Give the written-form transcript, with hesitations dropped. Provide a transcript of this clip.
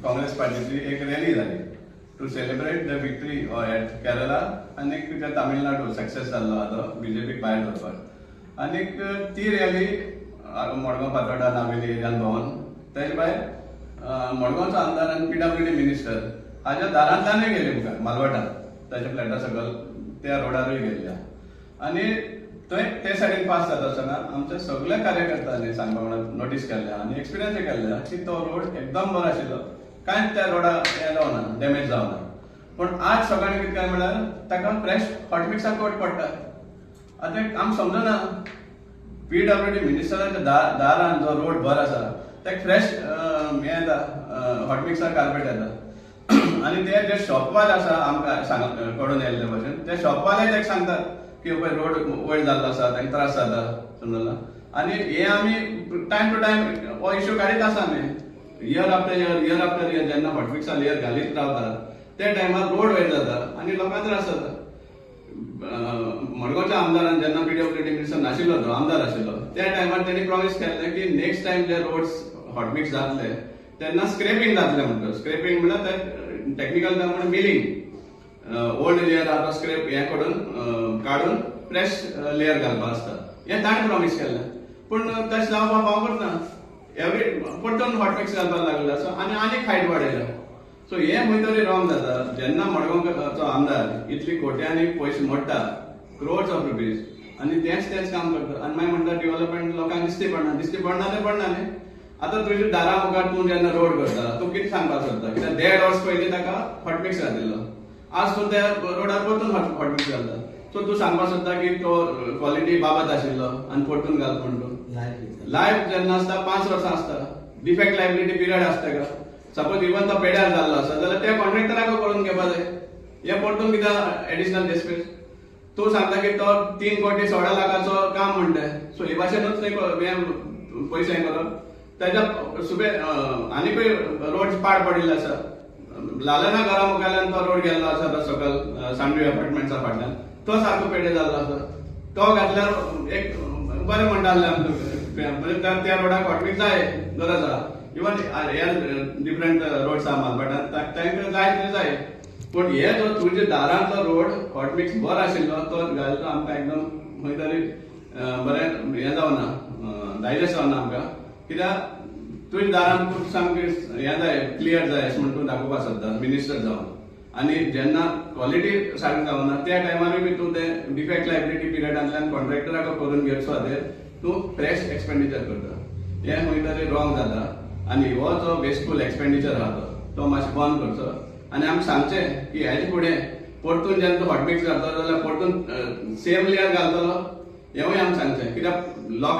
काँग्रेस पार्टीची एक रॅली झाली to celebrate the victory at Kerala आणि तामिळनाडू सक्सेस जाल्लो आता बीजेपीक भायर दवरपाक आणि ती रॅली मडगांव फातोर्डा नावेली एरियान भोंवन तेजे भायर मडगांवचो आमदार आनी PWD मिनिस्टर हाज्या दारांतल्यानूय गेले मुखार मालवटात ताच्या फ्लॅटा सकयल त्या रोडारूय गेल्ल्या आणि ते सायडीन पास जाता आसतना आमच्या सगळ्या कार्यकर्त्यांनी सांगपा म्हणून नोटीस केल्या आणि एक्सपिरियन्स केल्या की तो रोड एकदम बरो आशिल्लो कांयच त्या रोडा हें जावना डॅमेज जावना पण आज सकाळी कितें काय म्हळ्यार ताका फ्रेश हॉट मिक्सार कोट पडटा आतां आमकां समजना PWD मिनिस्टराच्या दारान जो रोड बरो आसा ताका फ्रेश हें येता हॉट मिक्सार कार्पेट येता आणि ते शॉपवाले आसा आमकां कळून येयल्ले भशेन ते शॉपवाले ताका सांगतात की पळय रोड वयर जाल्लो आसा तांकां त्रास जाता समजला आणि हे आमी टायम टू टायम हो इश्यू काडीत आसा आमी इयर आफ्टर इयर जेन्ना हॉट मिक्सार लेयर घालीत रावतात त्या टायमार रोड वयर जाता आणि लोकांक त्रास जाता मडगांवच्या आमदारान जेन्ना PWD मिनिस्टर नाशिल्लो तो आमदार आशिल्लो त्या टायमार तेणी प्रॉमिस केल्लें की नेक्स्ट टायम जे रोड्स हॉट मिक्स जातले तेन्ना स्क्रेपिंग जातलें म्हणटा स्क्रेपिंग म्हळ्यार ते टेक्निकल टर्म म्हणून मिलिंग ओल्ड लेयर आसा स्क्रेप हे करून काडून फ्रेश लेयर घालपाक आसता हें ताणें प्रॉमिस केल्लें पण तशें जावपाक पावना एवरी परतून हॉट मिक्स घालपाक लागलेलो आसा आनी हायट वाडयला सो हे खंय तरी रॉंग जाता जेन्ना मडगांवचो आमदार इतली कोट्यांनी पयशे मोडटा क्रोर्स ऑफ रुपीज आणि तेच काम करता आणि मागीर म्हणटा डेव्हलपमेंट लोकांक दिसती पडना ते पडना न्ही आतां तुज्या दारा मुखार तूं जेन्ना रोड करता तूं कितें सांगपाक सोदता कित्याक 1.5 वर्स पयलीं ताका हॉट मिक्स घातिल्लो आज तूं त्या रोडार परतून हॉट मिक्स घालता सो तूं सांगपाक सोदता की तो क्वॉलिटी बाबत आशिल्लो आनी परतून घाल म्हणून लायफ जेन्ना आसता 5 वर्सां आसता डिफेक्ट लायबिलिटी पिरियड आसता का सपोज इवन तो पेड्यार जाल्लो आसा जाल्यार त्या कॉन्ट्रॅक्टराक करून घेवपा जाय हे परतून कित्याक एडिशनल डिस्प्यूट तूं सांगता की तो 3 कोटी 16 लाखाचो काम म्हणटा सो हे भाशेनूच पयशे हें करप त्याच्या सुबे आनीकूय रोड पाड पडिल्ले आसा लालना घरा मुखाल्यान तो रोड गेल्लो आसा तो सकयल सांडवी अपार्टमेंट्सा फाटल्यान तो सारको पेड्यार जाल्लो आसा तो घातल्यार एक बरें म्हणटाले आमकां त्या रोडाक हॉट मिक्स जाय गरज आहा इवन डिफरंट रोड्स आहा मालपेटांत तांकां जाय तरी जाय पण हे जो तुज्या दारांतलो रोड हॉट मिक्स बरो आशिल्लो तो घालतो आमकां एकदम खंय तरी बरें हें जावना डायजेस्ट जावना आमकां कित्याक तुज्या दारान तूं सामकें हें जाय क्लियर जाय अशें म्हण तूं दाखोवपाक सोदता मिनिस्टर जावन आणि जेन्ना क्वॉलिटी सारकी जावना त्या टायमारूय बी तूं ते डिफेक्ट लायबिलिटी पिरियडांतल्यान कॉन्ट्रॅक्टराक करून घेवचो खातीर तूं फ्रेश एक्सपेंडिचर करता हें खंय तरी रॉंग जाता आणि हो जो वेस्टफूल एक्सपेंडिचर आहा तो मातशें बंद करचो आणि आमकां सांगचें की हेजे फुडें परतून जेन्ना तूं हॉट मिक्स घालतलो जाल्यार परतून सेम लेयर घालतलो हेंवूय आमकां सांगचें कित्याक लोकांक